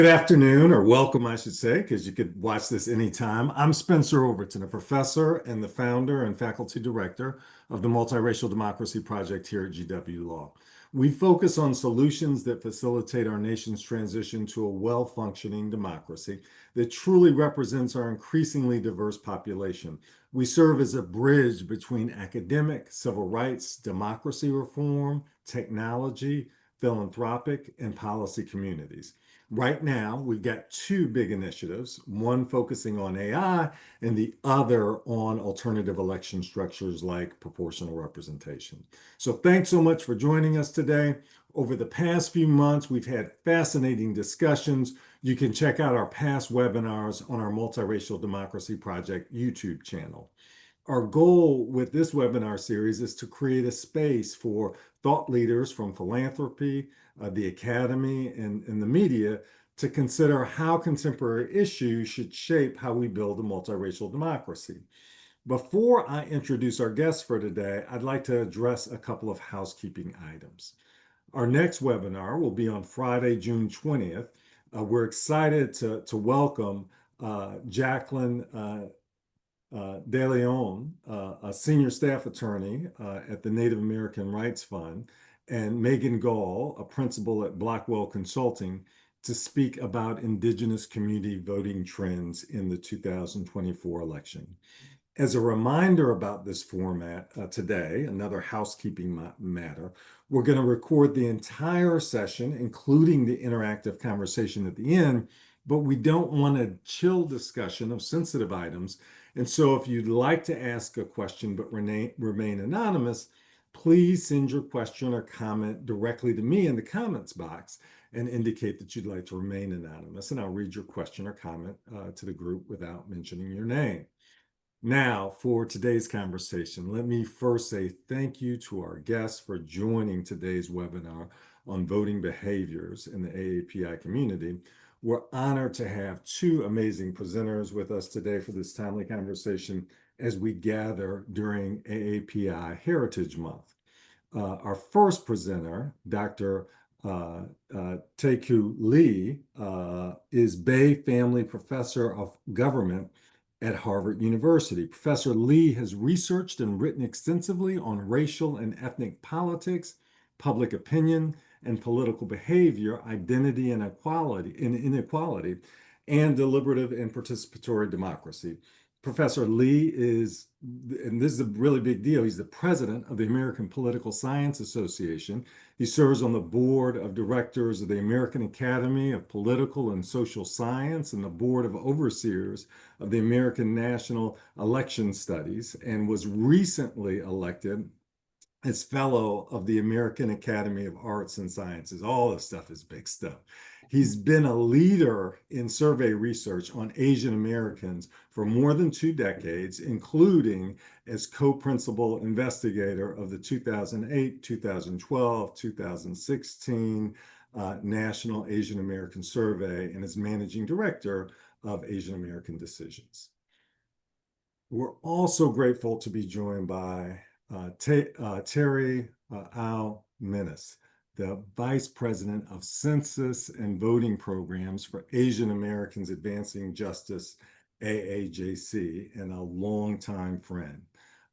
Good afternoon, or welcome, I should say, because you could watch this anytime. I'm Spencer Overton, a professor and the founder and faculty director of the Multiracial Democracy Project here at GW Law. We focus on solutions that facilitate our nation's transition to a well-functioning democracy that truly represents our increasingly diverse population. We serve as a bridge between academic, civil rights, democracy reform, technology, philanthropic, and policy communities. Right now, we've got two big initiatives, one focusing on AI and the other on alternative election structures like proportional representation. So thanks so much for joining us today. Over the past few months, we've had fascinating discussions. You can check out our past webinars on our Multiracial Democracy Project YouTube channel. Our goal with this webinar series is to create a space for thought leaders from philanthropy, the academy, and the media to consider how contemporary issues should shape how we build a multiracial democracy. Before I introduce our guests for today, I'd like to address a couple of housekeeping items. Our next webinar will be on Friday, June 20th. We're excited to welcome Jacqueline De Leon, a senior staff attorney at the Native American Rights Fund, and Megan Gall, a principal at Blackwell Consulting, to speak about Indigenous community voting trends in the 2024 election. As a reminder about this format today, another housekeeping matter, we're going to record the entire session, including the interactive conversation at the end, but we don't want a chill discussion of sensitive items. And so if you'd like to ask a question but remain anonymous, please send your question or comment directly to me in the comments box and indicate that you'd like to remain anonymous, and I'll read your question or comment to the group without mentioning your name. Now, for today's conversation, let me first say thank you to our guests for joining today's webinar on voting behaviors in the AAPI community. We're honored to have two amazing presenters with us today for this timely conversation as we gather during AAPI Heritage Month. Our first presenter, Dr. Taeku Lee, is Bay Family Professor of Government at Harvard University. Professor Lee has researched and written extensively on racial and ethnic politics, public opinion, and political behavior, identity and inequality, and deliberative and participatory democracy. Professor Lee is, and this is a really big deal, he's the president of the American Political Science Association. He serves on the board of directors of the American Academy of Political and Social Science and the board of overseers of the American National Election Studies, and was recently elected as fellow of the American Academy of Arts and Sciences. All this stuff is big stuff. He's been a leader in survey research on Asian Americans for more than 2 decades, including as co-principal investigator of the 2008, 2012, 2016 National Asian American Survey, and as managing director of Asian American Decisions. We're also grateful to be joined by Terry Ao Minnis, the Vice President of Census and Voting Programs for Asian Americans Advancing Justice, AAJC, and a longtime friend.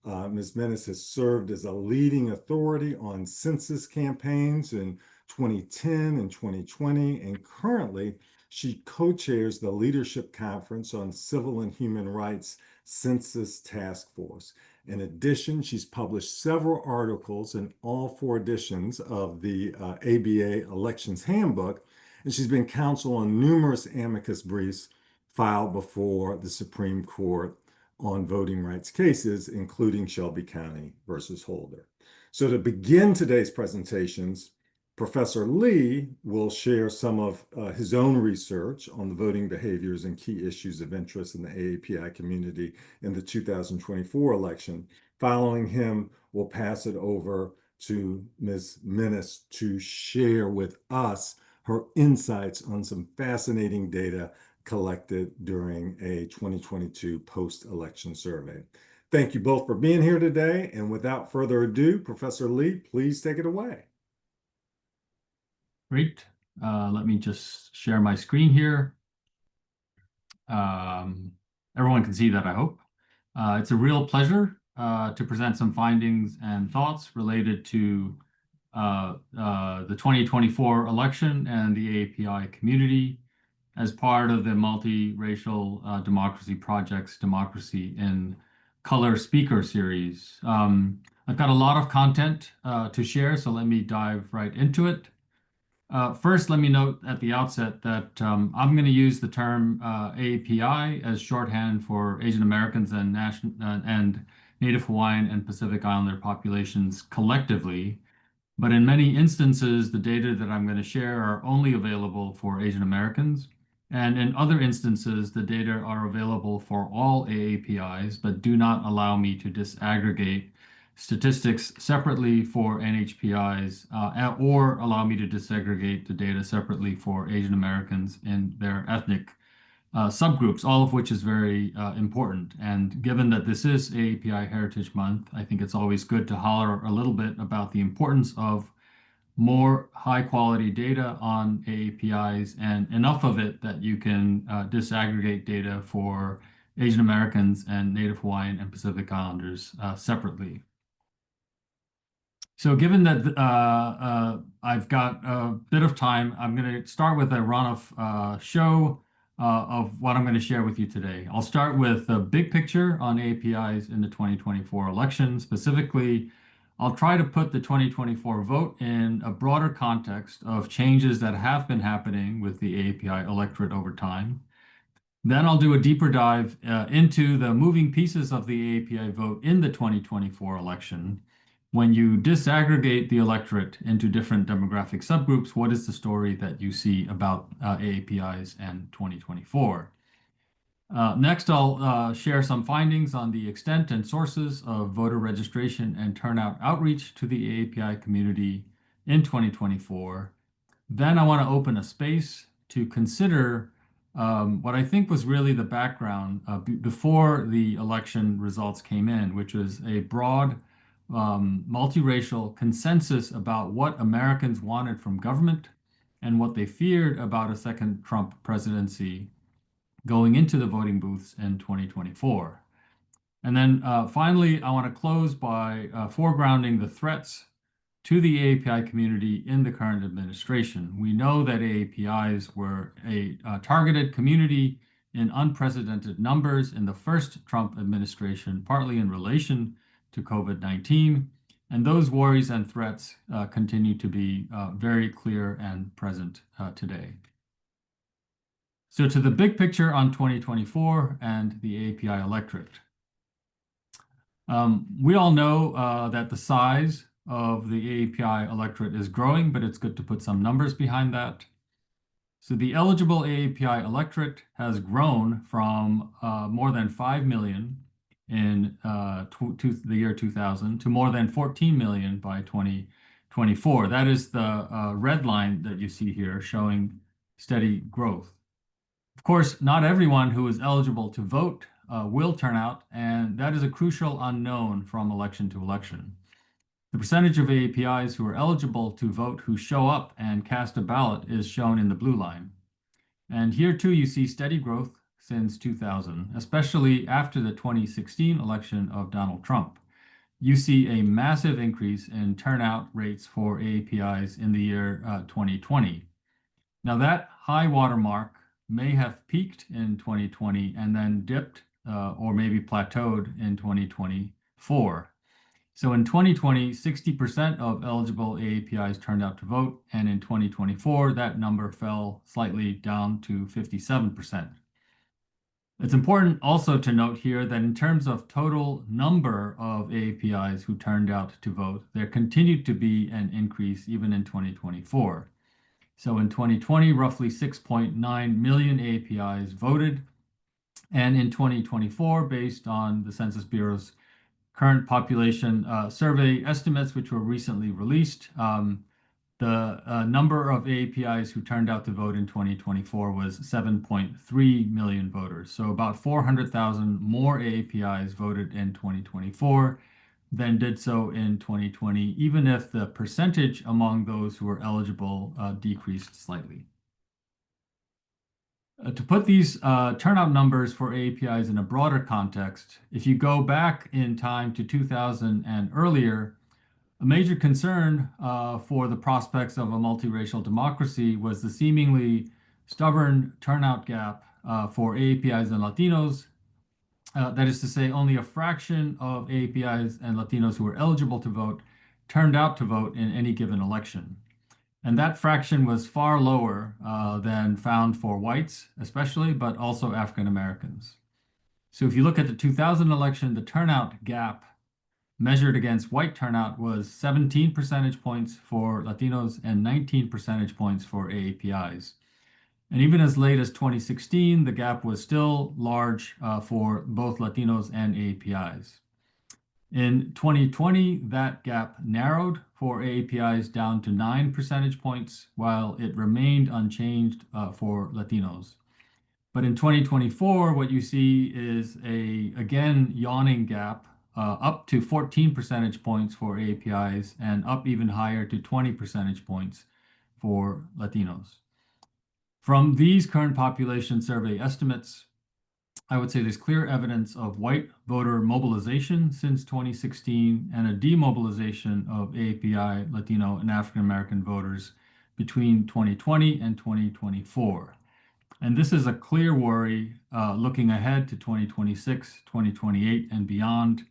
Ms. Minnis has served as a leading authority on census campaigns in 2010 and 2020, and currently she co-chairs the Leadership Conference on Civil and Human Rights Census Task Force. In addition, she's published several articles in all 4 editions of the ABA Elections Handbook, and she's been counsel on numerous amicus briefs filed before the Supreme Court on voting rights cases, including Shelby County versus Holder. So to begin today's presentations, Professor Lee will share some of his own research on the voting behaviors and key issues of interest in the AAPI community in the 2024 election. Following him, we'll pass it over to Ms. Minnis to share with us her insights on some fascinating data collected during a 2022 post-election survey. Thank you both for being here today. And without further ado, Professor Lee, please take it away. Great. Let me just share my screen here. Um, Everyone can see that, I hope. It's a real pleasure to present some findings and thoughts related to the 2024 election and the AAPI community as part of the multiracial democracy project's Democracy in Color speaker series. I've got a lot of content to share, so let me dive right into it. First, let me note at the outset that I'm going to use the term AAPI as shorthand for Asian Americans and Native Hawaiian and Pacific Islander populations collectively. But in many instances, the data that I'm going to share are only available for Asian Americans. And in other instances, the data are available for all AAPIs, but do not allow me to disaggregate statistics separately for NHPIs or allow me to disaggregate the data separately for Asian Americans in their ethnic subgroups, all of which is very important. And given that this is AAPI Heritage Month, I think it's always good to holler a little bit about the importance of more high quality data on AAPIs and enough of it that you can disaggregate data for Asian Americans and Native Hawaiian and Pacific Islanders separately. So given that I've got a bit of time, I'm going to start with a run-of show of what I'm going to share with you today. I'll start with the big picture on APIs in the 2024 election. Specifically, I'll try to put the 2024 vote in a broader context of changes that have been happening with the API electorate over time. Then I'll do a deeper dive into the moving pieces of the AAPI vote in the 2024 election. When you disaggregate the electorate into different demographic subgroups, what is the story that you see about AAPIs and 2024? Next, I'll share some findings on the extent and sources of voter registration and turnout outreach to the AAPI community in 2024. Then I want to open a space to consider what I think was really the background before the election results came in, which was a broad multiracial consensus about what Americans wanted from government and what they feared about a second Trump presidency going into the voting booths in 2024. And then finally, I want to close by foregrounding the threats to the AAPI community in the current administration. We know that AAPIs were a targeted community in unprecedented numbers in the first Trump administration, partly in relation to COVID-19. And those worries and threats continue to be very clear and present today. So to the big picture on 2024 and the AAPI electorate. We all know that the size of the AAPI electorate is growing, but it's good to put some numbers behind that. So the eligible AAPI electorate has grown from more than 5 million in the year 2000 to more than 14 million by 2024. That is the red line that you see here showing steady growth. Of course, not everyone who is eligible to vote will turn out, and that is a crucial unknown from election to election. The percentage of AAPIs who are eligible to vote who show up and cast a ballot is shown in the blue line. And here too you see steady growth since 2000, especially after the 2016 election of Donald Trump. You see a massive increase in turnout rates for AAPIs in the year 2020. Now that high watermark may have peaked in 2020 and then dipped or maybe plateaued in 2024. So in 2020, 60% of eligible AAPIs turned out to vote, and in 2024, that number fell slightly down to 57%. It's important also to note here that in terms of total number of AAPIs who turned out to vote, there continued to be an increase even in 2024. So in 2020, roughly 6.9 million AAPIs voted, and in 2024, based on the Census Bureau's current population survey estimates, which were recently released, the number of AAPIs who turned out to vote in 2024 was 7.3 million voters. So about 400,000 more AAPIs voted in 2024 than did so in 2020, even if the percentage among those who were eligible decreased slightly. To put these turnout numbers for AAPIs in a broader context, if you go back in time to 2000 and earlier, a major concern for the prospects of a multiracial democracy was the seemingly stubborn turnout gap for AAPIs and Latinos. That is to say, only a fraction of AAPIs and Latinos who were eligible to vote turned out to vote in any given election. And that fraction was far lower than found for whites, especially, but also African Americans. So if you look at the 2000 election, the turnout gap measured against white turnout was 17 percentage points for Latinos and 19 percentage points for AAPIs. And even as late as 2016, the gap was still large for both Latinos and AAPIs. In 2020, that gap narrowed for AAPIs down to 9 percentage points, while it remained unchanged for Latinos. But in 2024, what you see is a, again, yawning gap up to 14 percentage points for AAPIs and up even higher to 20 percentage points for Latinos. From these current population survey estimates, I would say there's clear evidence of white voter mobilization since 2016 and a demobilization of AAPI, Latino, and African American voters between 2020 and 2024. And this is a clear worry looking ahead to 2026, 2028, and beyond,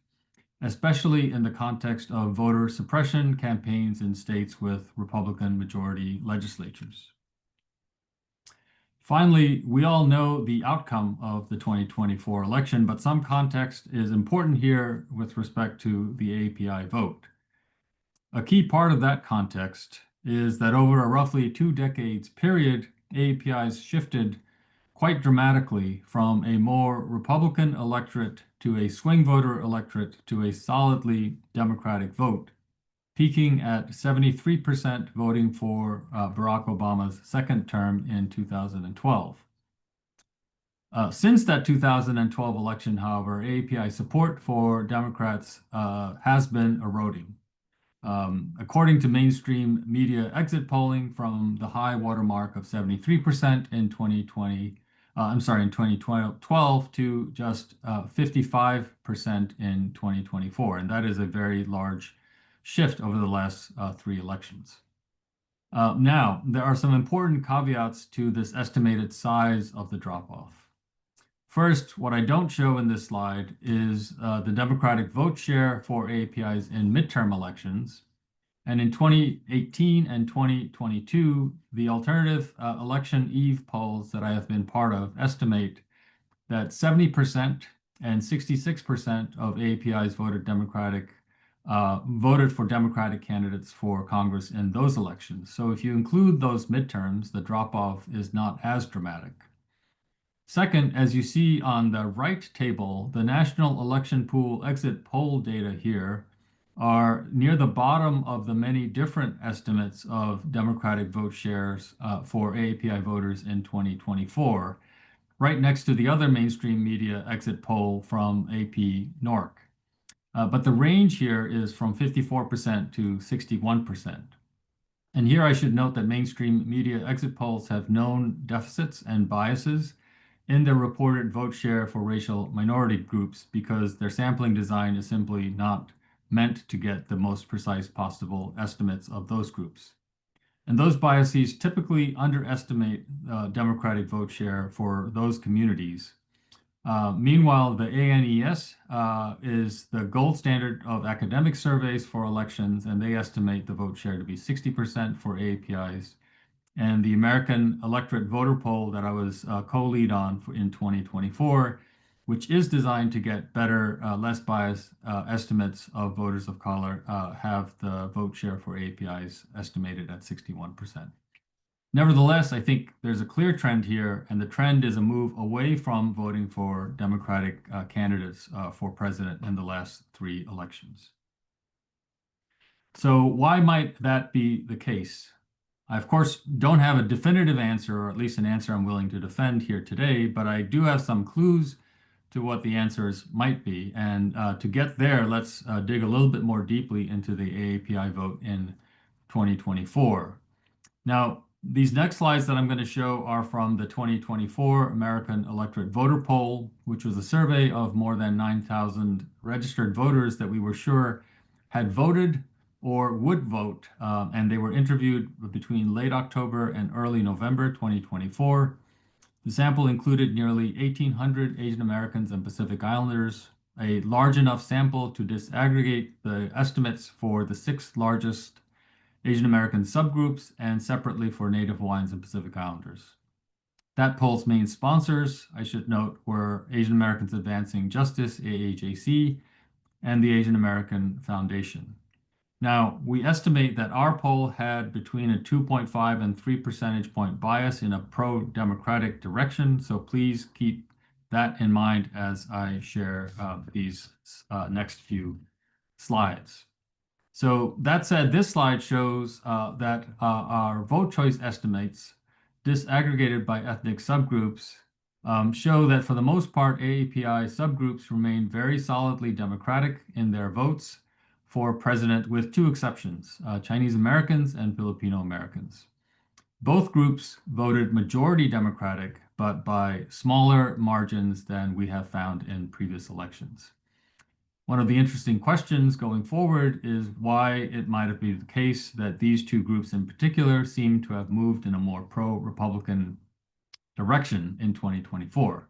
especially in the context of voter suppression campaigns in states with Republican majority legislatures. Finally, we all know the outcome of the 2024 election, but some context is important here with respect to the AAPI vote. A key part of that context is that over a roughly 2 decades period, AAPIs shifted quite dramatically from a more Republican electorate to a swing voter electorate to a solidly Democratic vote, peaking at 73% voting for Barack Obama's second term in 2012. Since that 2012 election, however, AAPI support for Democrats has been eroding. According to mainstream media exit polling from the high watermark of 73% in 2012 to just 55% in 2024. And that is a very large shift over the last 3 elections. Now, there are some important caveats to this estimated size of the drop-off. First, what I don't show in this slide is the Democratic vote share for AAPIs in midterm elections. And in 2018 and 2022, the alternative election eve polls that I have been part of estimate that 70% and 66% of AAPIs voted for Democratic candidates for Congress in those elections. So if you include those midterms, the drop-off is not as dramatic. Second, as you see on the right table, the National Election Pool exit poll data here are near the bottom of the many different estimates of Democratic vote shares for AAPI voters in 2024, right next to the other mainstream media exit poll from AP NORC. But the range here is from 54% to 61%. And here I should note that mainstream media exit polls have known deficits and biases in their reported vote share for racial minority groups because their sampling design is simply not meant to get the most precise possible estimates of those groups. And those biases typically underestimate Democratic vote share for those communities. Meanwhile, the ANES is the gold standard of academic surveys for elections, and they estimate the vote share to be 60% for AAPIs. And the American Electorate Voter Poll that I was co-lead on in 2024, which is designed to get better, less biased estimates of voters of color, have the vote share for AAPIs estimated at 61%. Nevertheless, I think there's a clear trend here, and the trend is a move away from voting for Democratic candidates for president in the last 3 elections. So why might that be the case? I, of course, don't have a definitive answer, or at least an answer I'm willing to defend here today, but I do have some clues to what the answers might be. And to get there, let's dig a little bit more deeply into the AAPI vote in 2024. Now, these next slides that I'm going to show are from the 2024 American Electorate Voter Poll, which was a survey of more than 9,000 registered voters that we were sure had voted or would vote, and they were interviewed between late October and early November 2024. The sample included nearly 1,800 Asian Americans and Pacific Islanders, a large enough sample to disaggregate the estimates for the 6 largest Asian American subgroups and separately for Native Hawaiians and Pacific Islanders. That poll's main sponsors, I should note, were Asian Americans Advancing Justice, AAJC, and the Asian American Foundation. Now, we estimate that our poll had between a 2.5 and 3 percentage point bias in a pro-democratic direction, so please keep that in mind as I share these next few slides. So that said, this slide shows that our vote choice estimates, disaggregated by ethnic subgroups, show that for the most part, AAPI subgroups remain very solidly Democratic in their votes for president, with 2 exceptions, Chinese Americans and Filipino Americans. Both groups voted majority Democratic, but by smaller margins than we have found in previous elections. One of the interesting questions going forward is why it might have been the case that these 2 groups in particular seem to have moved in a more pro-Republican direction in 2024.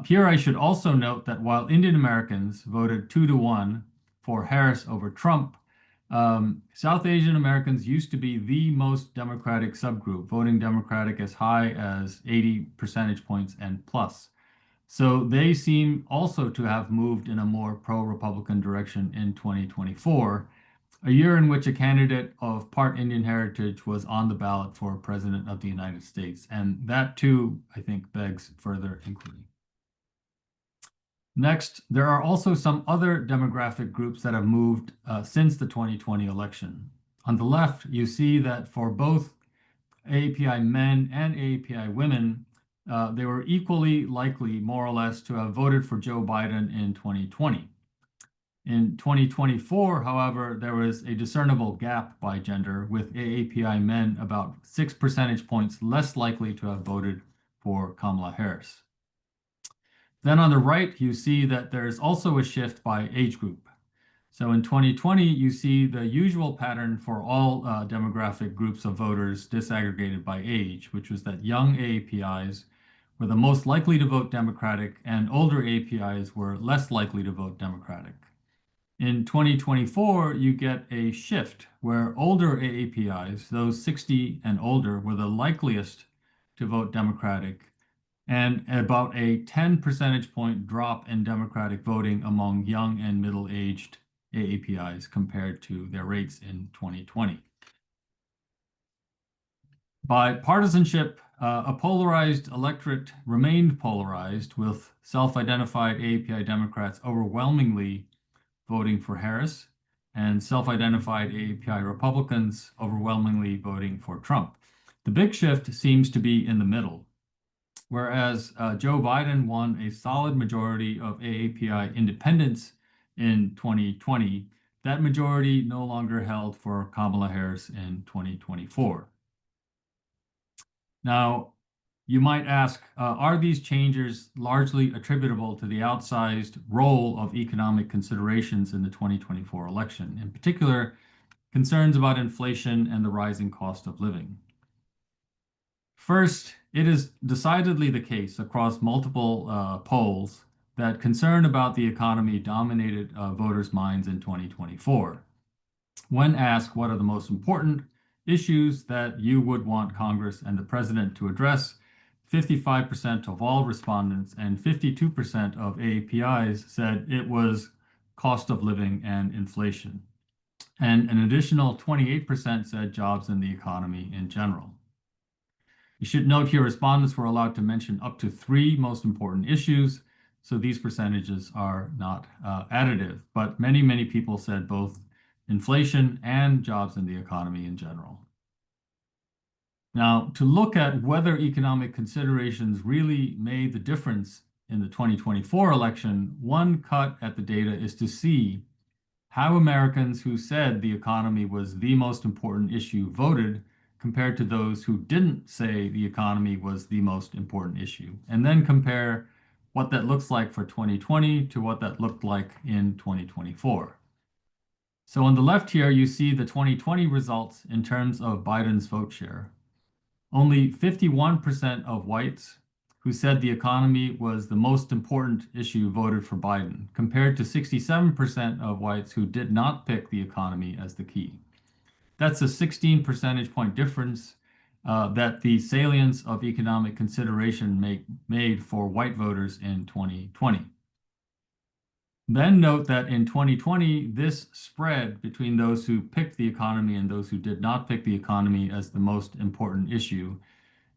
Here I should also note that while Indian Americans voted 2-1 for Harris over Trump, South Asian Americans used to be the most Democratic subgroup, voting Democratic as high as 80 percentage points and plus. So they seem also to have moved in a more pro-Republican direction in 2024, a year in which a candidate of part Indian heritage was on the ballot for President of the United States. And that too, I think, begs further inquiry. Next, there are also some other demographic groups that have moved since the 2020 election. On the left, you see that for both AAPI men and AAPI women, they were equally likely, more or less, to have voted for Joe Biden in 2020. In 2024, however, there was a discernible gap by gender, with AAPI men about 6 percentage points less likely to have voted for Kamala Harris. Then on the right, you see that there's also a shift by age group. So in 2020, you see the usual pattern for all demographic groups of voters disaggregated by age, which was that young AAPIs were the most likely to vote Democratic and older AAPIs were less likely to vote Democratic. In 2024, you get a shift where older AAPIs, those 60 and older, were the likeliest to vote Democratic, and about a 10 percentage point drop in Democratic voting among young and middle-aged AAPIs compared to their rates in 2020. By partisanship, a polarized electorate remained polarized, with self-identified AAPI Democrats overwhelmingly voting for Harris and self-identified AAPI Republicans overwhelmingly voting for Trump. The big shift seems to be in the middle. Whereas Joe Biden won a solid majority of AAPI independents in 2020, that majority no longer held for Kamala Harris in 2024. Now, you might ask, are these changes largely attributable to the outsized role of economic considerations in the 2024 election, in particular, concerns about inflation and the rising cost of living? First, it is decidedly the case across multiple polls that concern about the economy dominated voters' minds in 2024. When asked what are the most important issues that you would want Congress and the president to address, 55% of all respondents and 52% of AAPIs said it was cost of living and inflation. And an additional 28% said jobs and the economy in general. You should note here respondents were allowed to mention up to 3 most important issues, so these percentages are not additive, but many people said both inflation and jobs in the economy in general. Now, to look at whether economic considerations really made the difference in the 2024 election, one cut at the data is to see how Americans who said the economy was the most important issue voted compared to those who didn't say the economy was the most important issue, and then compare what that looks like for 2020 to what that looked like in 2024. So on the left here, you see the 2020 results in terms of Biden's vote share. Only 51% of whites who said the economy was the most important issue voted for Biden, compared to 67% of whites who did not pick the economy as the key. That's a 16 percentage point difference that the salience of economic consideration made for white voters in 2020. Then note that in 2020, this spread between those who picked the economy and those who did not pick the economy as the most important issue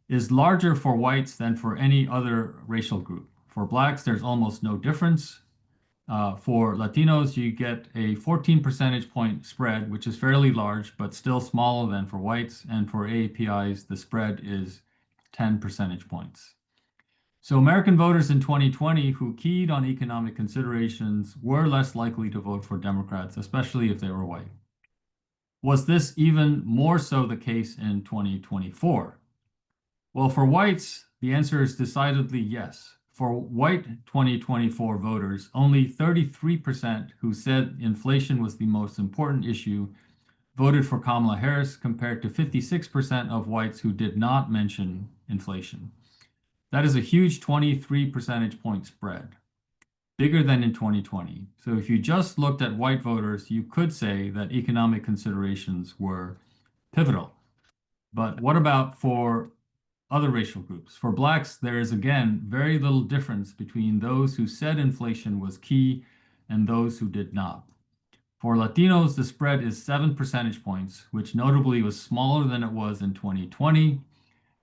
is larger for whites than for any other racial group. For blacks, there's almost no difference. For Latinos, you get a 14 percentage point spread, which is fairly large, but still smaller than for whites. And for AAPIs, the spread is 10 percentage points. So American voters in 2020 who keyed on economic considerations were less likely to vote for Democrats, especially if they were white. Was this even more so the case in 2024? Well, for whites, the answer is decidedly yes. For white 2024 voters, only 33% who said inflation was the most important issue voted for Kamala Harris, compared to 56% of whites who did not mention inflation. That is a huge 23 percentage point spread, bigger than in 2020. So if you just looked at white voters, you could say that economic considerations were pivotal. But what about for other racial groups? For blacks, there is again very little difference between those who said inflation was key and those who did not. For Latinos, the spread is 7 percentage points, which notably was smaller than it was in 2020.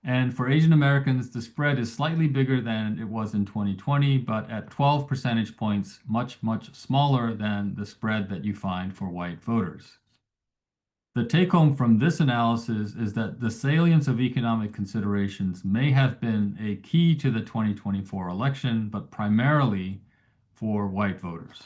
And for Asian Americans, the spread is slightly bigger than it was in 2020, but at 12 percentage points, much, much smaller than the spread that you find for white voters. The take home from this analysis is that the salience of economic considerations may have been a key to the 2024 election, but primarily for white voters.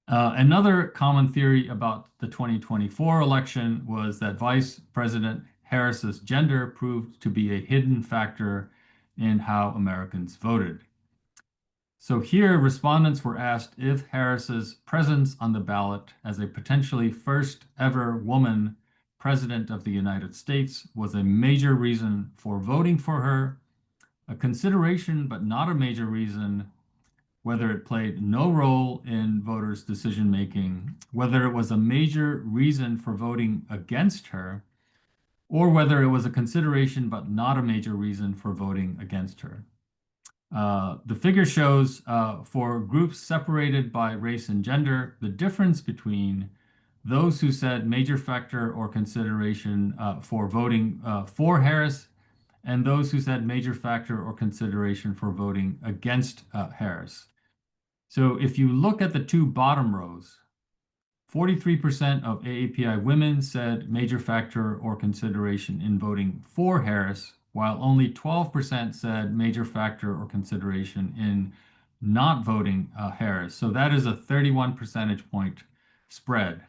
Another common theory about the 2024 election was that Vice President Harris's gender proved to be a hidden factor in how Americans voted. So here, respondents were asked if Harris's presence on the ballot as a potentially first ever woman president of the United States was a major reason for voting for her, a consideration but not a major reason, whether it played no role in voters' decision-making, whether it was a major reason for voting against her, or whether it was a consideration but not a major reason for voting against her. The figure shows for groups separated by race and gender, the difference between those who said major factor or consideration for voting for Harris and those who said major factor or consideration for voting against Harris. So if you look at the two bottom rows, 43% of AAPI women said major factor or consideration in voting for Harris, while only 12% said major factor or consideration in not voting Harris. So that is a 31 percentage point spread.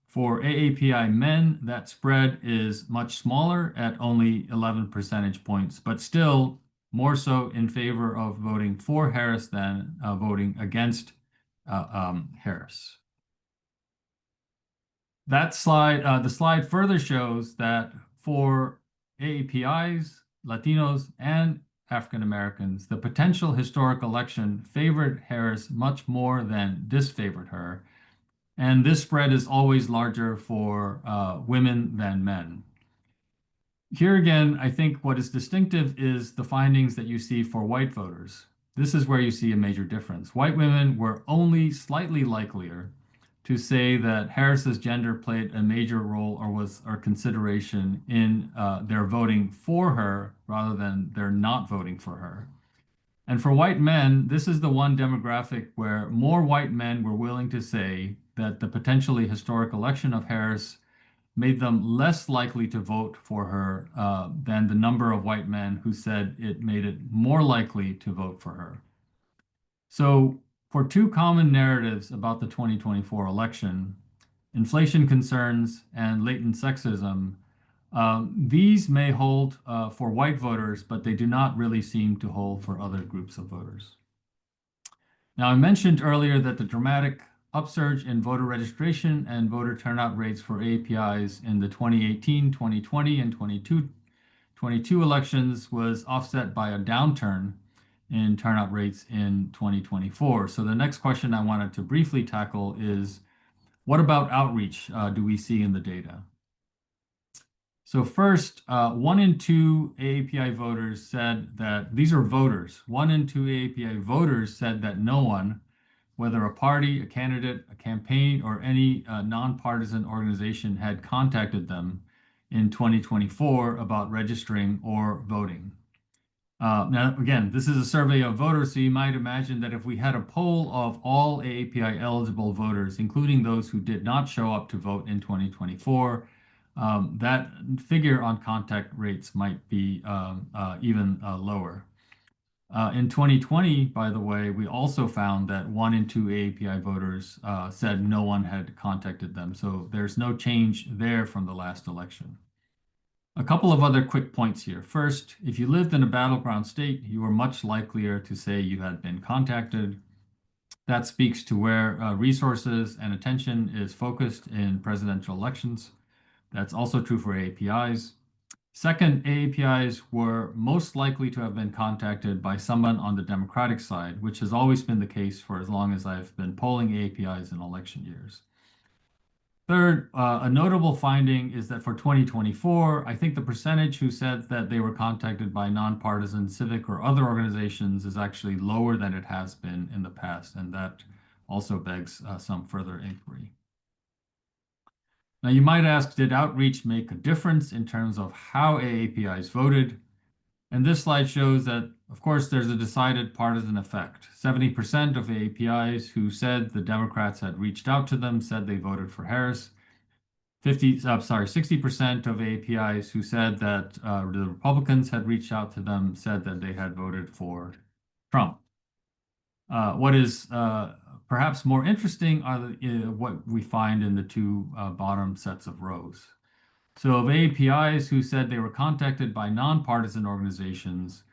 For AAPI men, that spread is much smaller at only 11 percentage points, but still more so in favor of voting for Harris than voting against Harris. That slide, the slide further shows that for AAPIs, Latinos, and African Americans, the potential historic election favored Harris much more than disfavored her. And this spread is always larger for women than men. Here again, I think what is distinctive is the findings that you see for white voters. This is where you see a major difference. White women were only slightly likelier to say that Harris's gender played a major role or was a consideration in their voting for her rather than their not voting for her. And for white men, this is the one demographic where more white men were willing to say that the potentially historic election of Harris made them less likely to vote for her than the number of white men who said it made it more likely to vote for her. So, for two common narratives about the 2024 election, inflation concerns and latent sexism, these may hold for white voters, but they do not really seem to hold for other groups of voters. Now, I mentioned earlier that the dramatic upsurge in voter registration and voter turnout rates for APIs in the 2018, 2020, and 22 elections was offset by a downturn in turnout rates in 2024. So the next question I wanted to briefly tackle is, what about outreach do we see in the data? So first, 1 in 2 AAPI voters said that, these are voters, 1 in 2 AAPI voters said that no one, whether a party, a candidate, a campaign, or any nonpartisan organization had contacted them in 2024 about registering or voting. Now, again, this is a survey of voters, so you might imagine that if we had a poll of all AAPI eligible voters, including those who did not show up to vote in 2024, that figure on contact rates might be even lower. In 2020, by the way, we also found that 1 in 2 AAPI voters said no one had contacted them. So there's no change there from the last election. A couple of other quick points here. First, if you lived in a battleground state, you were much likelier to say you had been contacted. That speaks to where resources and attention is focused in presidential elections. That's also true for AAPIs. Second, AAPIs were most likely to have been contacted by someone on the Democratic side, which has always been the case for as long as I've been polling AAPIs in election years. Third, a notable finding is that for 2024, I think the percentage who said that they were contacted by nonpartisan civic or other organizations is actually lower than it has been in the past, and that also begs some further inquiry. Now, you might ask, did outreach make a difference in terms of how AAPIs voted? And this slide shows that, of course, there's a decided partisan effect. 70% of AAPIs who said the Democrats had reached out to them said they voted for Harris. 60% of AAPIs who said that the Republicans had reached out to them said that they had voted for Trump. What is perhaps more interesting are what we find in the two bottom sets of rows. So of AAPIs who said they were contacted by nonpartisan organizations,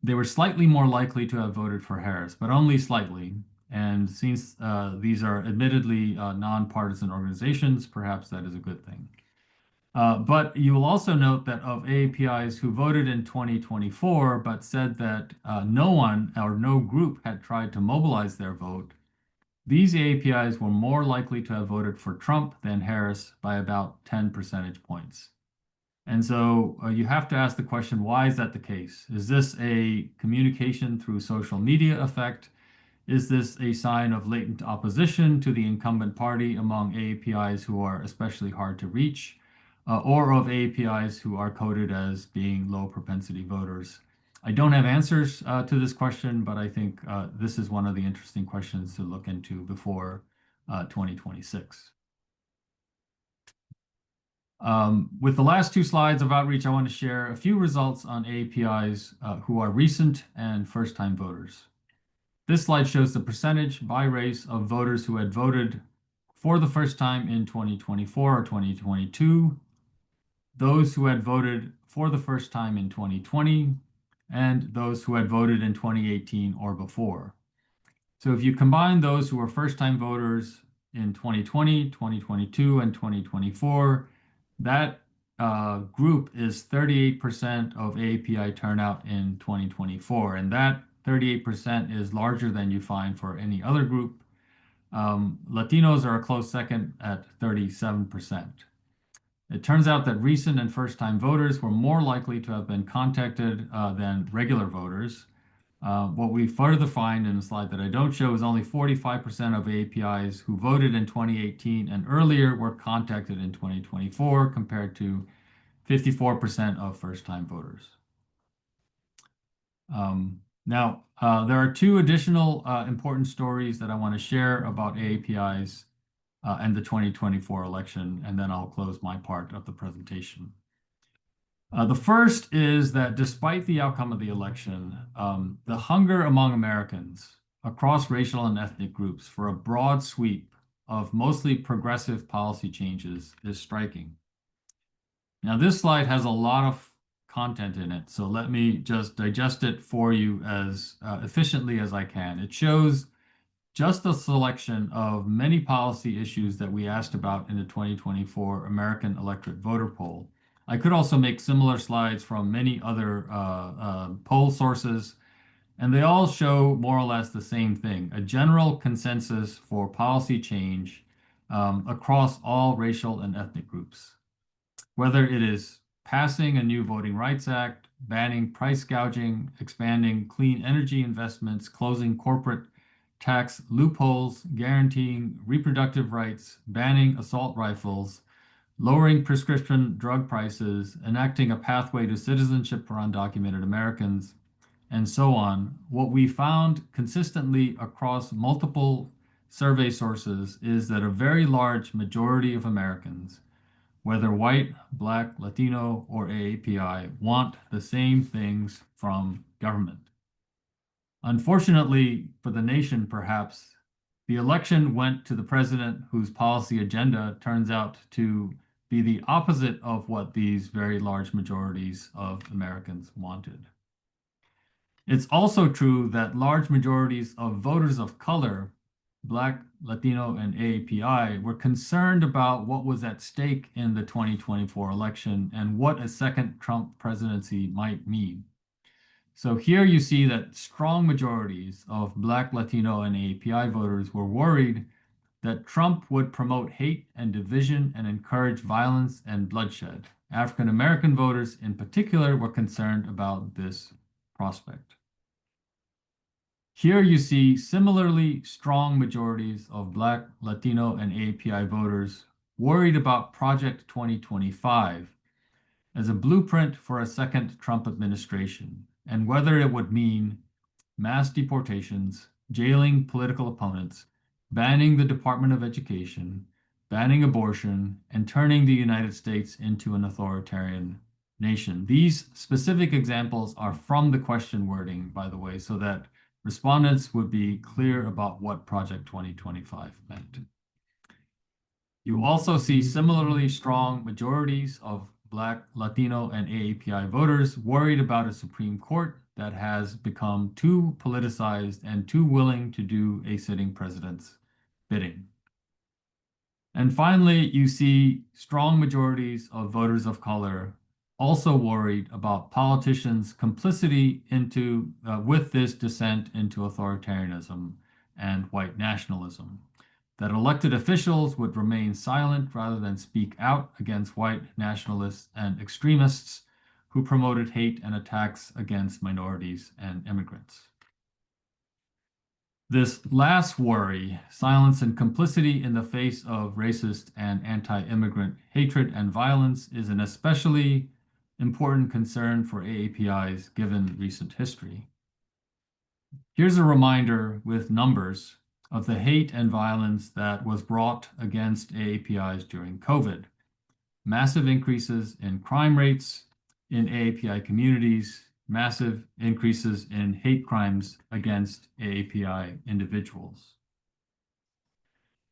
they were slightly more likely to have voted for Harris, but only slightly. And since these are admittedly nonpartisan organizations, perhaps that is a good thing. But you will also note that of AAPIs who voted in 2024 but said that no one or no group had tried to mobilize their vote, these AAPIs were more likely to have voted for Trump than Harris by about 10 percentage points. And so you have to ask the question, why is that the case? Is this a communication through social media effect? Is this a sign of latent opposition to the incumbent party among AAPIs who are especially hard to reach, or of AAPIs who are coded as being low propensity voters? I don't have answers to this question, but I think this is one of the interesting questions to look into before 2026. With the last two slides of outreach, I want to share a few results on AAPIs who are recent and first-time voters. This slide shows the percentage by race of voters who had voted for the first time in 2024 or 2022, those who had voted for the first time in 2020, and those who had voted in 2018 or before. So if you combine those who were first-time voters in 2020, 2022, and 2024, that group is 38% of AAPI turnout in 2024, and that 38% is larger than you find for any other group. Latinos are a close second at 37%. It turns out that recent and first-time voters were more likely to have been contacted than regular voters. What we further find in a slide that I don't show is only 45% of AAPIs who voted in 2018 and earlier were contacted in 2024, compared to 54% of first-time voters. Now, there are two additional important stories that I want to share about AAPIs. and the 2024 election, and then I'll close my part of the presentation. The first is that despite the outcome of the election, the hunger among Americans across racial and ethnic groups for a broad sweep of mostly progressive policy changes is striking. Now, this slide has a lot of content in it, so let me just digest it for you as efficiently as I can. It shows just a selection of many policy issues that we asked about in the 2024 American Electorate Voter Poll. I could also make similar slides from many other poll sources, and they all show more or less the same thing, a general consensus for policy change across all racial and ethnic groups. Whether it is passing a new Voting Rights Act, banning price gouging, expanding clean energy investments, closing corporate tax loopholes, guaranteeing reproductive rights, banning assault rifles, lowering prescription drug prices, enacting a pathway to citizenship for undocumented Americans, and so on, what we found consistently across multiple survey sources is that a very large majority of Americans, whether white, Black, Latino, or AAPI, want the same things from government. Unfortunately for the nation, perhaps, the election went to the president whose policy agenda turns out to be the opposite of what these very large majorities of Americans wanted. It's also true that large majorities of voters of color, Black, Latino, and AAPI, were concerned about what was at stake in the 2024 election and what a second Trump presidency might mean. So here you see that strong majorities of Black, Latino, and AAPI voters were worried that Trump would promote hate and division and encourage violence and bloodshed. African American voters in particular were concerned about this prospect. Here you see similarly strong majorities of Black, Latino, and AAPI voters worried about Project 2025 as a blueprint for a second Trump administration, and whether it would mean mass deportations, jailing political opponents, banning the Department of Education, banning abortion, and turning the United States into an authoritarian nation. These specific examples are from the question wording, by the way, so that respondents would be clear about what Project 2025 meant. You also see similarly strong majorities of Black, Latino, and AAPI voters worried about a Supreme Court that has become too politicized and too willing to do a sitting president's bidding. And finally, you see strong majorities of voters of color also worried about politicians' complicity with this descent into authoritarianism and white nationalism, that elected officials would remain silent rather than speak out against white nationalists and extremists who promoted hate and attacks against minorities and immigrants. This last worry, silence and complicity in the face of racist and anti-immigrant hatred and violence, is an especially important concern for AAPIs given recent history. Here's a reminder with numbers of the hate and violence that was brought against AAPIs during COVID. Massive increases in crime rates in AAPI communities, massive increases in hate crimes against AAPI individuals.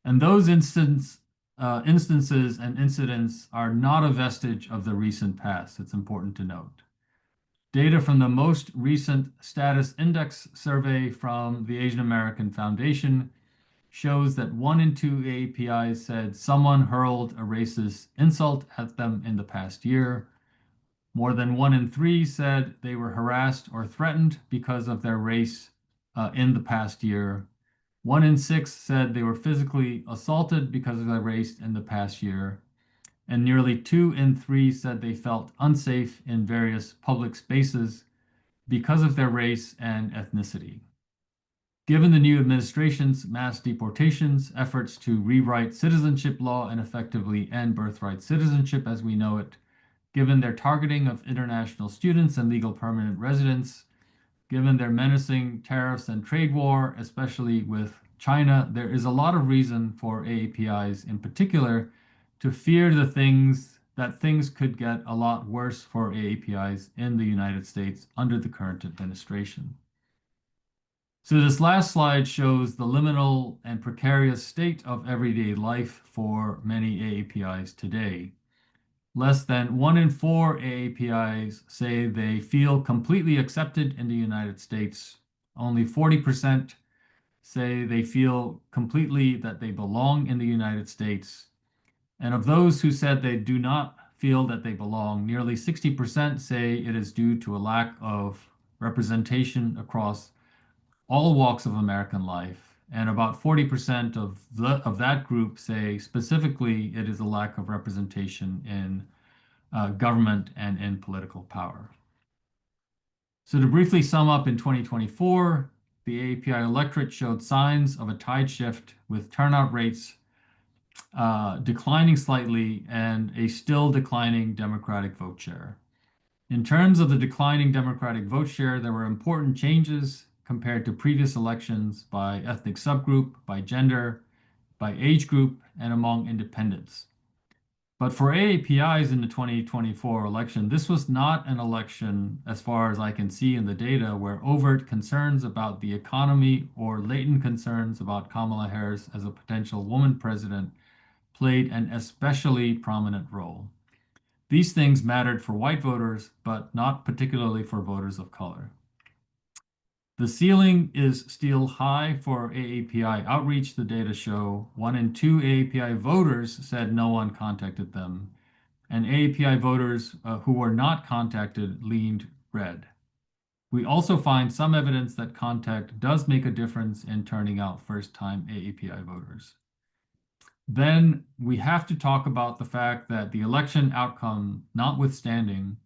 And those instances and incidents are not a vestige of the recent past, it's important to note. Data from the most recent status index survey from the Asian American Foundation shows that 1 in 2 AAPIs said someone hurled a racist insult at them in the past year. More than 1 in 3 said they were harassed or threatened because of their race in the past year. 1 in 6 said they were physically assaulted because of their race in the past year. And nearly 2 in 3 said they felt unsafe in various public spaces because of their race and ethnicity. Given the new administration's mass deportations, efforts to rewrite citizenship law and effectively end birthright citizenship as we know it, given their targeting of international students and legal permanent residents, given their menacing tariffs and trade war, especially with China, there is a lot of reason for AAPIs in particular to fear that things could get a lot worse for AAPIs in the United States under the current administration. So this last slide shows the liminal and precarious state of everyday life for many AAPIs today. Less than 1 in 4 AAPIs say they feel completely accepted in the United States. Only 40% say they feel completely that they belong in the United States. And of those who said they do not feel that they belong, nearly 60% say it is due to a lack of representation across all walks of American life. And about 40% of that group say specifically it is a lack of representation in government and in political power. So to briefly sum up, in 2024, the AAPI electorate showed signs of a tide shift with turnout rates declining slightly and a still declining Democratic vote share. In terms of the declining Democratic vote share, there were important changes compared to previous elections by ethnic subgroup, by gender, by age group, and among independents. But for AAPIs in the 2024 election, this was not an election, as far as I can see in the data, where overt concerns about the economy or latent concerns about Kamala Harris as a potential woman president played an especially prominent role. These things mattered for white voters, but not particularly for voters of color. The ceiling is still high for AAPI outreach, the data show. 1 in 2 AAPI voters said no one contacted them, and AAPI voters who were not contacted leaned red. We also find some evidence that contact does make a difference in turning out first-time AAPI voters. Then we have to talk about the fact that the election outcome notwithstanding,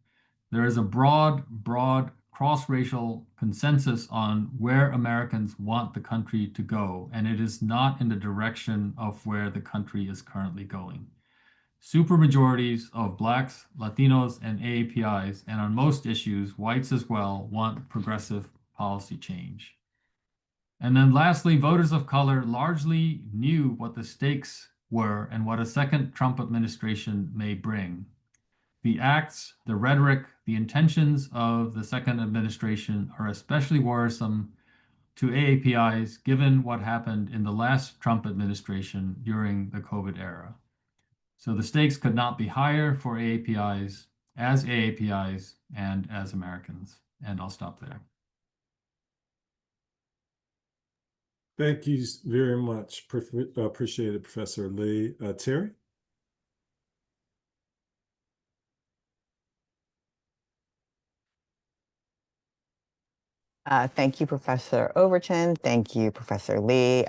there is a broad cross-racial consensus on where Americans want the country to go, and it is not in the direction of where the country is currently going. Supermajorities of Blacks, Latinos, and AAPIs, and on most issues, whites as well, want progressive policy change. And then lastly, voters of color largely knew what the stakes were and what a second Trump administration may bring. The acts, the rhetoric, the intentions of the second administration are especially worrisome to AAPIs given what happened in the last Trump administration during the COVID era. So the stakes could not be higher for AAPIs and as Americans. And I'll stop there. Thank you very much. Appreciate it, Professor Lee. Terry? Thank you, Professor Overton. Thank you, Professor Lee.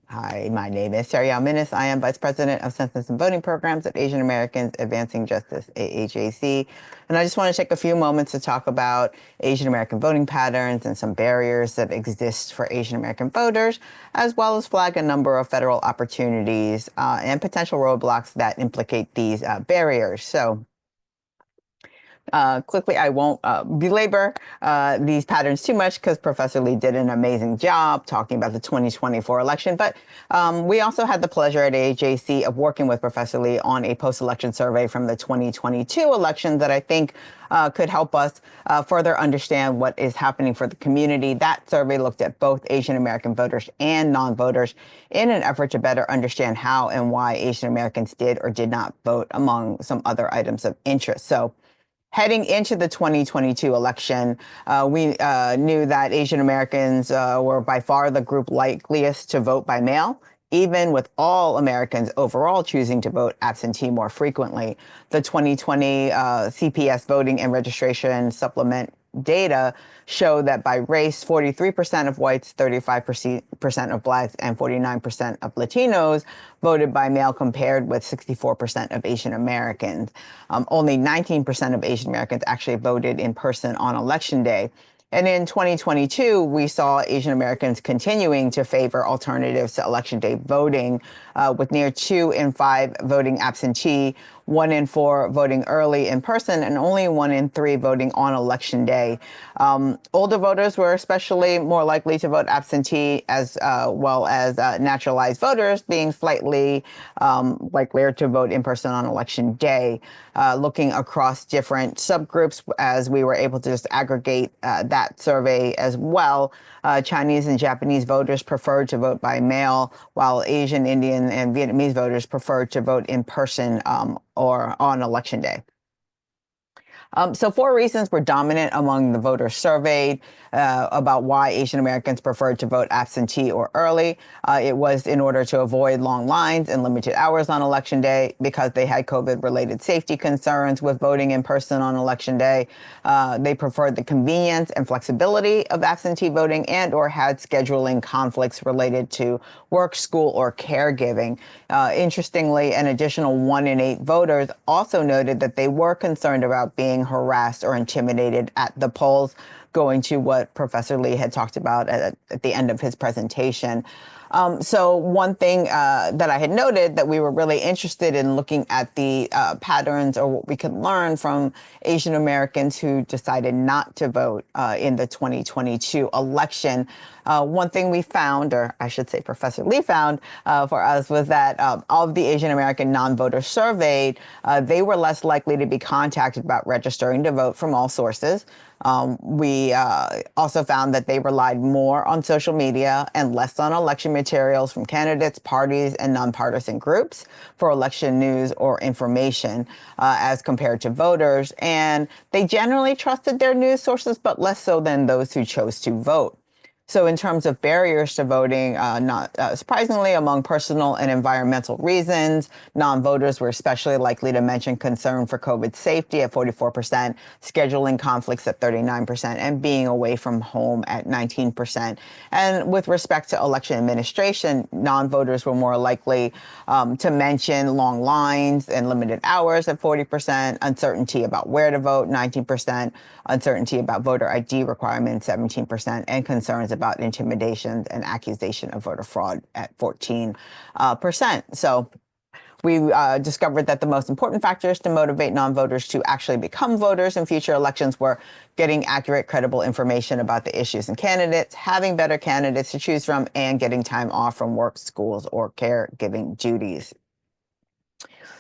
Hi, my name is Terry Ao Minnis. I am Vice President of Census and Voting Programs at Asian Americans Advancing Justice, AAJC. And I just want to take a few moments to talk about Asian American voting patterns and some barriers that exist for Asian American voters, as well as flag a number of federal opportunities and potential roadblocks that implicate these barriers. So quickly, I won't belabor these patterns too much because Professor Lee did an amazing job talking about the 2024 election. But we also had the pleasure at AAJC of working with Professor Lee on a post-election survey from the 2022 election that I think could help us further understand what is happening for the community. That survey looked at both Asian American voters and non-voters in an effort to better understand how and why Asian Americans did or did not vote, among some other items of interest. So heading into the 2022 election, we knew that Asian Americans were by far the group likeliest to vote by mail, even with all Americans overall choosing to vote absentee more frequently. The 2020 CPS voting and registration supplement data show that by race, 43% of whites, 35% of Blacks, and 49% of Latinos voted by mail, compared with 64% of Asian Americans. Only 19% of Asian Americans actually voted in person on Election Day. And in 2022, we saw Asian Americans continuing to favor alternatives to Election Day voting, with near 2 in 5 voting absentee, 1 in 4 voting early in person, and only 1 in 3 voting on election day. Older voters were especially more likely to vote absentee, as well as naturalized voters being slightly likelier to vote in person on election day. Looking across different subgroups, as we were able to just aggregate that survey as well, Chinese and Japanese voters preferred to vote by mail, while Asian, Indian, and Vietnamese voters preferred to vote in person or on election day. So 4 reasons were dominant among the voters surveyed about why Asian Americans preferred to vote absentee or early. It was in order to avoid long lines and limited hours on election day, because they had COVID-related safety concerns with voting in person on election day. They preferred the convenience and flexibility of absentee voting, and or had scheduling conflicts related to work, school, or caregiving. Interestingly, an additional 1 in 8 voters also noted that they were concerned about being harassed or intimidated at the polls, going to what Professor Lee had talked about at the end of his presentation. So one thing that I had noted that we were really interested in looking at the patterns, or what we could learn from Asian Americans who decided not to vote in the 2022 election. One thing we found, or I should say Professor Lee found for us, was that of the Asian American non-voters surveyed, they were less likely to be contacted about registering to vote from all sources. We also found that they relied more on social media and less on election materials from candidates, parties, and nonpartisan groups for election news or information as compared to voters. And they generally trusted their news sources, but less so than those who chose to vote. So in terms of barriers to voting, not surprisingly, among personal and environmental reasons, non-voters were especially likely to mention concern for COVID safety at 44%, scheduling conflicts at 39%, and being away from home at 19%. And with respect to election administration, non-voters were more likely to mention long lines and limited hours at 40%, uncertainty about where to vote, 19%, uncertainty about voter ID requirements, 17%, and concerns about intimidation and accusation of voter fraud at 14%. So we discovered that the most important factors to motivate non-voters to actually become voters in future elections were getting accurate, credible information about the issues and candidates, having better candidates to choose from, and getting time off from work, schools, or caregiving duties.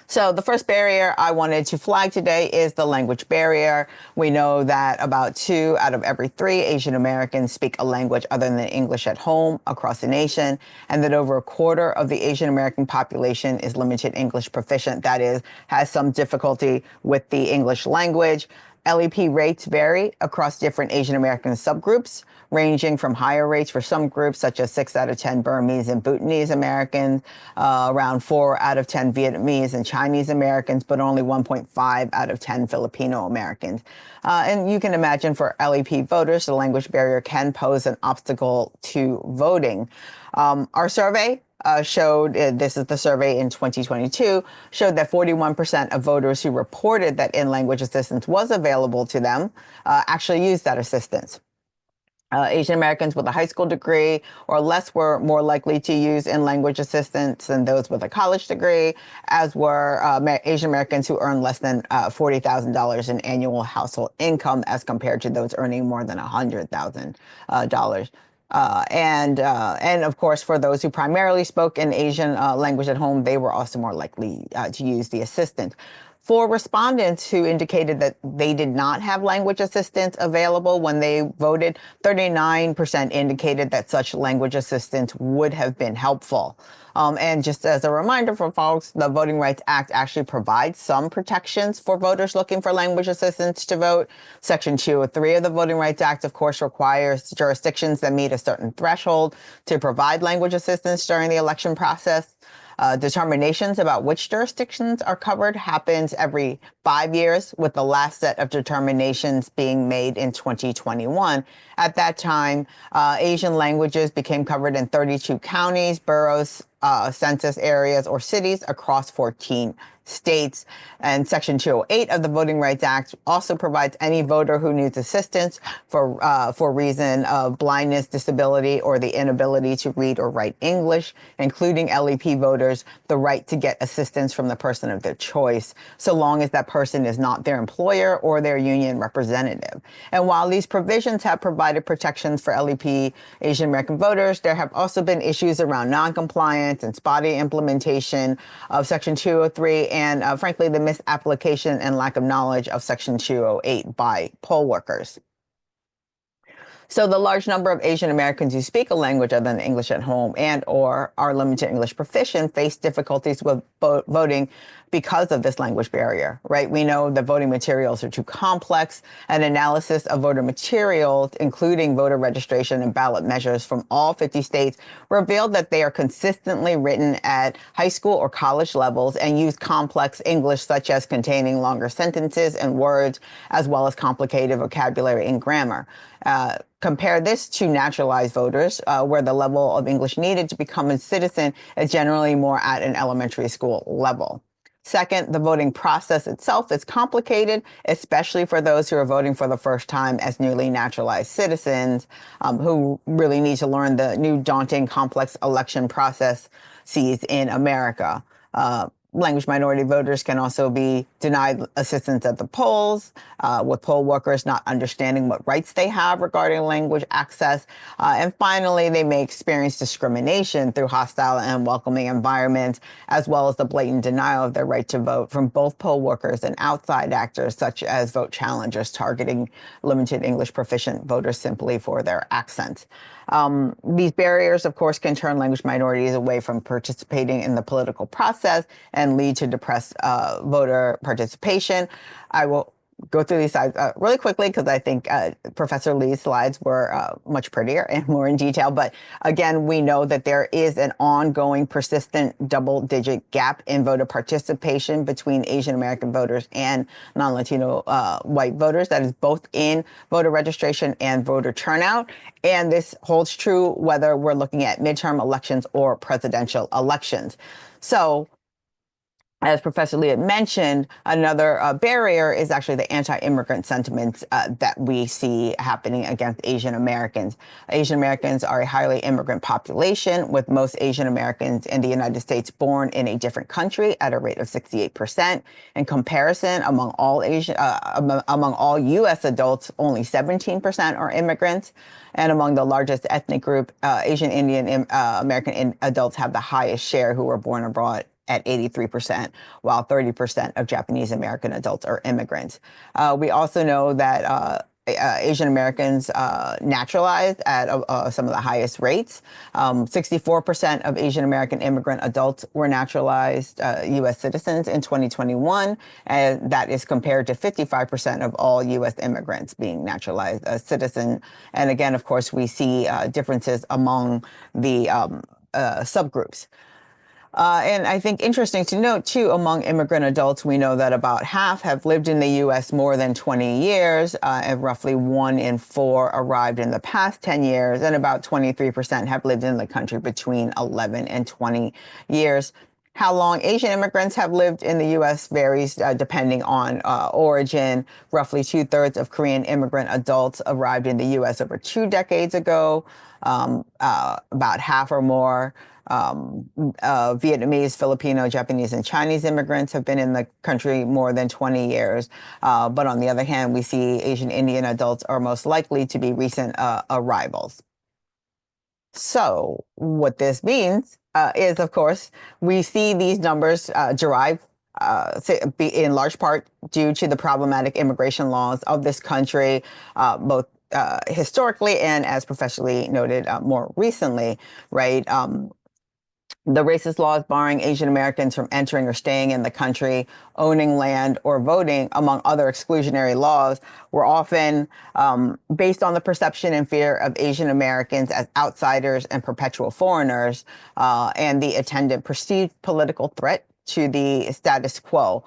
So the first barrier I wanted to flag today is the language barrier. We know that about 2 out of every 3 Asian Americans speak a language other than English at home across the nation, and that over a quarter of the Asian American population is limited English proficient, that is, has some difficulty with the English language. LEP rates vary across different Asian American subgroups, ranging from higher rates for some groups, such as 6 out of 10 Burmese and Bhutanese Americans, around 4 out of 10 Vietnamese and Chinese Americans, but only 1.5 out of 10 Filipino Americans. And you can imagine for LEP voters, the language barrier can pose an obstacle to voting. Our survey showed, this is the survey in 2022, showed that 41% of voters who reported that in-language assistance was available to them actually used that assistance. Asian Americans with a high school degree or less were more likely to use in-language assistance than those with a college degree, as were Asian Americans who earn less than $40,000 in annual household income, as compared to those earning more than $100,000. And of course, for those who primarily spoke in Asian language at home, they were also more likely to use the assistance. For respondents who indicated that they did not have language assistance available when they voted, 39% indicated that such language assistance would have been helpful. And just as a reminder for folks, the Voting Rights Act actually provides some protections for voters looking for language assistance to vote. Section 203 of the Voting Rights Act, of course, requires jurisdictions that meet a certain threshold to provide language assistance during the election process. Determinations about which jurisdictions are covered happens every 5 years, with the last set of determinations being made in 2021. At that time, Asian languages became covered in 32 counties, boroughs, census areas or cities across 14 states. And Section 208 of the Voting Rights Act also provides any voter who needs assistance for reason of blindness, disability, or the inability to read or write English, including LEP voters, the right to get assistance from the person of their choice, so long as that person is not their employer or their union representative. And while these provisions have provided protections for LEP Asian American voters, there have also been issues around noncompliance and spotty implementation of Section 203 and, frankly, the misapplication and lack of knowledge of Section 208 by poll workers. So the large number of Asian Americans who speak a language other than English at home and or are limited English proficient face difficulties with voting because of this language barrier, right? We know that voting materials are too complex. An analysis of voter materials, including voter registration and ballot measures from all 50 states, revealed that they are consistently written at high school or college levels and use complex English, such as containing longer sentences and words, as well as complicated vocabulary and grammar. Compare this to naturalized voters, where the level of English needed to become a citizen is generally more at an elementary school level. Second, the voting process itself is complicated, especially for those who are voting for the first time as newly naturalized citizens, who really need to learn the new daunting, complex election processes in America. Language minority voters can also be denied assistance at the polls, with poll workers not understanding what rights they have regarding language access. And finally, they may experience discrimination through hostile and unwelcoming environments, as well as the blatant denial of their right to vote from both poll workers and outside actors, such as vote challengers targeting limited English proficient voters simply for their accents. These barriers, of course, can turn language minorities away from participating in the political process and lead to depressed voter participation. I will go through these slides really quickly because I think Professor Lee's slides were much prettier and more in detail. But again, we know that there is an ongoing, persistent double-digit gap in voter participation between Asian American voters and non-Latino white voters. That is both in voter registration and voter turnout. And this holds true whether we're looking at midterm elections or presidential elections. So, as Professor Lee had mentioned, another barrier is actually the anti-immigrant sentiments that we see happening against Asian Americans. Asian Americans are a highly immigrant population, with most Asian Americans in the United States born in a different country at a rate of 68%. In comparison, among all U.S. adults, only 17% are immigrants. And among the largest ethnic group, Asian Indian American adults have the highest share who were born abroad at 83%, while 30% of Japanese American adults are immigrants. We also know that Asian Americans naturalized at some of the highest rates. 64% of Asian American immigrant adults were naturalized U.S. citizens in 2021, and that is compared to 55% of all U.S. immigrants being naturalized citizens. And again, of course, we see differences among the subgroups. And I think interesting to note, too, among immigrant adults, we know that about half have lived in the U.S. more than 20 years, and roughly 1 in 4 arrived in the past 10 years, and about 23% have lived in the country between 11 and 20 years. How long Asian immigrants have lived in the U.S. varies depending on origin. Roughly 2/3 of Korean immigrant adults arrived in the U.S. over 2 decades ago, about half or more. Vietnamese, Filipino, Japanese, and Chinese immigrants have been in the country more than 20 years. But on the other hand, we see Asian Indian adults are most likely to be recent arrivals. So what this means is, of course, we see these numbers derive in large part due to the problematic immigration laws of this country, both historically and, as Professor Lee noted, more recently, right? The racist laws barring Asian Americans from entering or staying in the country, owning land, or voting, among other exclusionary laws, were often based on the perception and fear of Asian Americans as outsiders and perpetual foreigners, and the attendant perceived political threat to the status quo.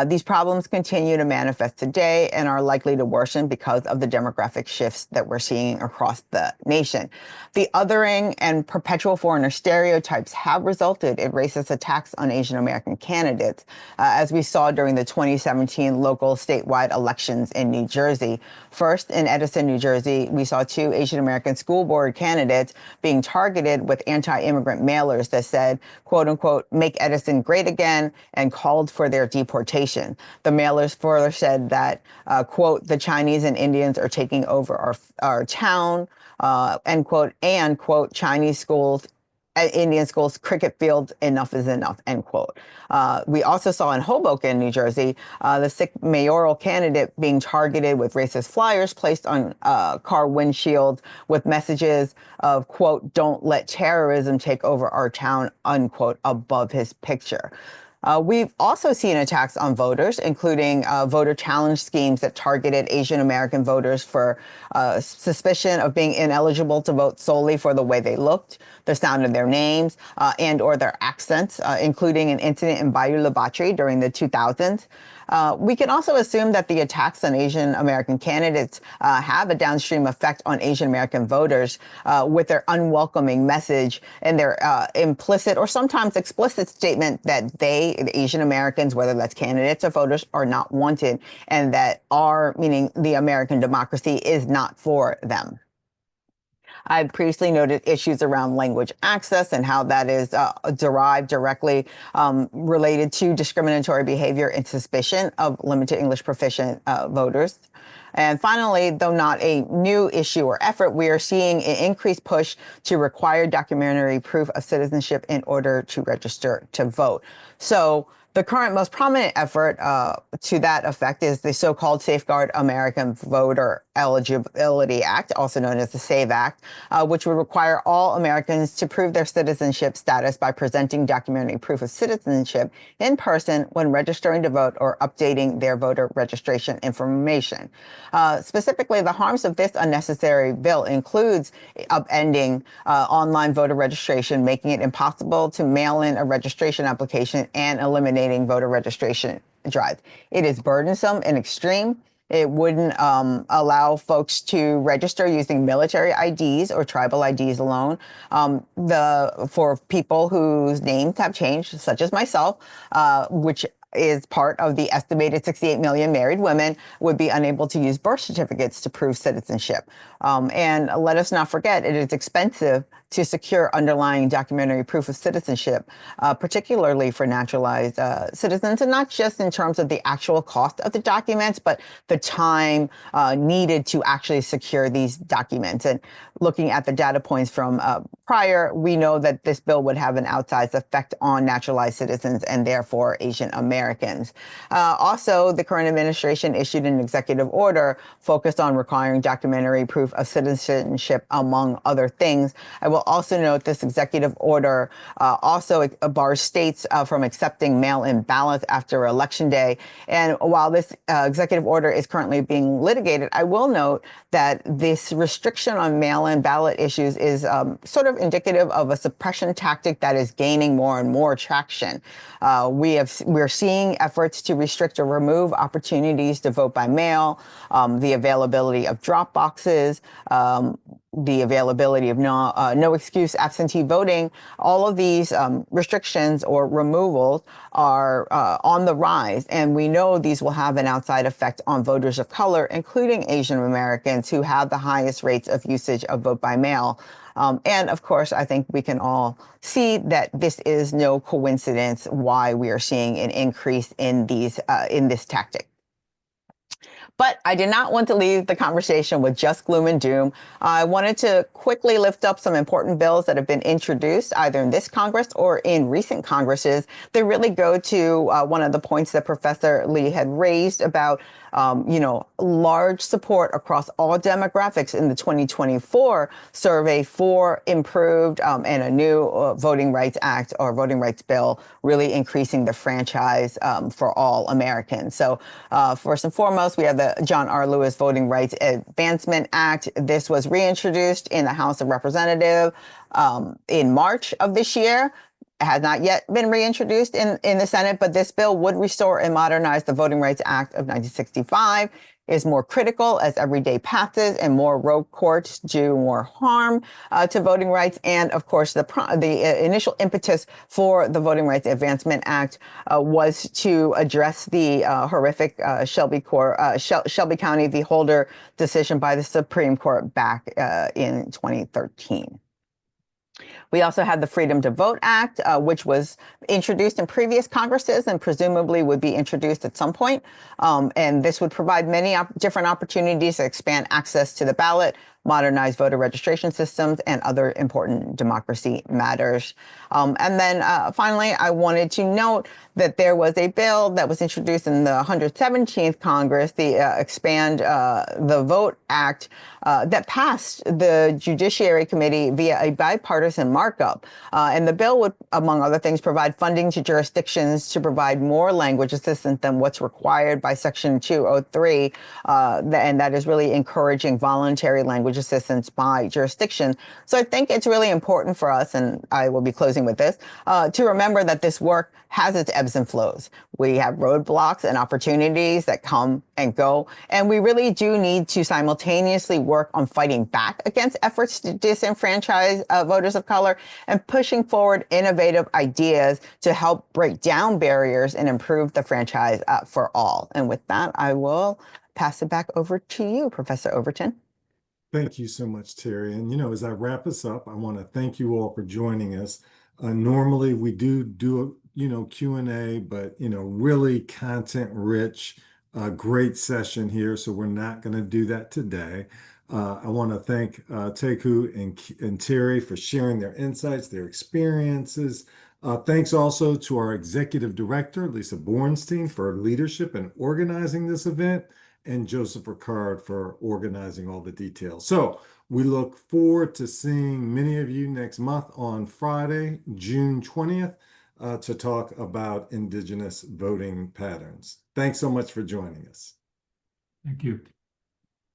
These problems continue to manifest today and are likely to worsen because of the demographic shifts that we're seeing across the nation. The othering and perpetual foreigner stereotypes have resulted in racist attacks on Asian American candidates, as we saw during the 2017 local statewide elections in New Jersey. First, in Edison, New Jersey, we saw 2 Asian American school board candidates being targeted with anti-immigrant mailers that said, quote unquote, "Make Edison great again," and called for their deportation. The mailers further said that, quote, "The Chinese and Indians are taking over our town," end quote, and, quote, "Chinese schools, Indian schools, cricket fields, enough is enough," end quote. We also saw in Hoboken, New Jersey, the 6th mayoral candidate being targeted with racist flyers placed on car windshields with messages of, quote, "Don't let terrorism take over our town," unquote, above his picture. We've also seen attacks on voters, including voter challenge schemes that targeted Asian American voters for suspicion of being ineligible to vote solely for the way they looked, the sound of their names, and or their accents, including an incident in Bayou La Batre during the 2000s. We can also assume that the attacks on Asian American candidates have a downstream effect on Asian American voters with their unwelcoming message and their implicit or sometimes explicit statement that they, the Asian Americans, whether that's candidates or voters, are not wanted, and that our, meaning the American democracy, is not for them. I've previously noted issues around language access and how that is derived directly related to discriminatory behavior and suspicion of limited English proficient voters. And finally, though not a new issue or effort, we are seeing an increased push to require documentary proof of citizenship in order to register to vote. So the current most prominent effort to that effect is the so-called Safeguard American Voter Eligibility Act, also known as the SAVE Act, which would require all Americans to prove their citizenship status by presenting documentary proof of citizenship in person when registering to vote or updating their voter registration information. Specifically, the harms of this unnecessary bill includes upending online voter registration, making it impossible to mail in a registration application, and eliminating voter registration drives. It is burdensome and extreme. It wouldn't allow folks to register using military IDs or tribal IDs alone. For people whose names have changed, such as myself, which is part of the estimated 68 million married women, would be unable to use birth certificates to prove citizenship. And let us not forget, it is expensive to secure underlying documentary proof of citizenship, particularly for naturalized citizens, and not just in terms of the actual cost of the documents, but the time needed to actually secure these documents. And looking at the data points from prior, we know that this bill would have an outsized effect on naturalized citizens and therefore Asian Americans. Also, the current administration issued an executive order focused on requiring documentary proof of citizenship, among other things. I will also note this executive order also bars states from accepting mail-in ballots after Election Day. And while this executive order is currently being litigated, I will note that this restriction on mail-in ballot issues is sort of indicative of a suppression tactic that is gaining more and more traction. We're seeing efforts to restrict or remove opportunities to vote by mail, the availability of drop boxes, the availability of no excuse absentee voting. All of these restrictions or removals are on the rise, and we know these will have an outside effect on voters of color, including Asian Americans, who have the highest rates of usage of vote by mail. And of course, I think we can all see that this is no coincidence why we are seeing an increase in this tactic. But I did not want to leave the conversation with just gloom and doom. I wanted to quickly lift up some important bills that have been introduced either in this Congress or in recent Congresses. They really go to one of the points that Professor Lee had raised about large support across all demographics in the 2024 survey for improved and a new Voting Rights Act or Voting Rights Bill, really increasing the franchise for all Americans. So first and foremost, we have the John R. Lewis Voting Rights Advancement Act. This was reintroduced in the House of Representatives in March of this year. has not yet been reintroduced in the Senate, but this bill would restore and modernize the Voting Rights Act of 1965. Is more critical as every day passes and more rogue courts do more harm to voting rights. And of course, the initial impetus for the Voting Rights Advancement Act was to address the horrific Shelby County v. Holder decision by the Supreme Court back in 2013. We also had the Freedom to Vote Act, which was introduced in previous Congresses and presumably would be introduced at some point. And this would provide many different opportunities to expand access to the ballot, modernize voter registration systems, and other important democracy matters. And then finally, I wanted to note that there was a bill that was introduced in the 117th Congress, the Expand the Vote Act, that passed the Judiciary Committee via a bipartisan markup. And the bill would, among other things, provide funding to jurisdictions to provide more language assistance than what's required by Section 203. And that is really encouraging voluntary language assistance by jurisdiction. So I think it's really important for us, and I will be closing with this, to remember that this work has its ebbs and flows. We have roadblocks and opportunities that come and go, and we really do need to simultaneously work on fighting back against efforts to disenfranchise voters of color and pushing forward innovative ideas to help break down barriers and improve the franchise for all. And with that, I will pass it back over to you, Professor Overton. Thank you so much, Terry. And, as I wrap us up, I want to thank you all for joining us. Normally we do Q&A, but, really content rich, great session here. So we're not going to do that today. I want to thank Taeku and Terry for sharing their insights, their experiences. Thanks also to our executive director, Lisa Bornstein, for her leadership in organizing this event, and Joseph Ricard for organizing all the details. So we look forward to seeing many of you next month on Friday, June 20th, to talk about Indigenous voting patterns. Thanks so much for joining us. Thank you.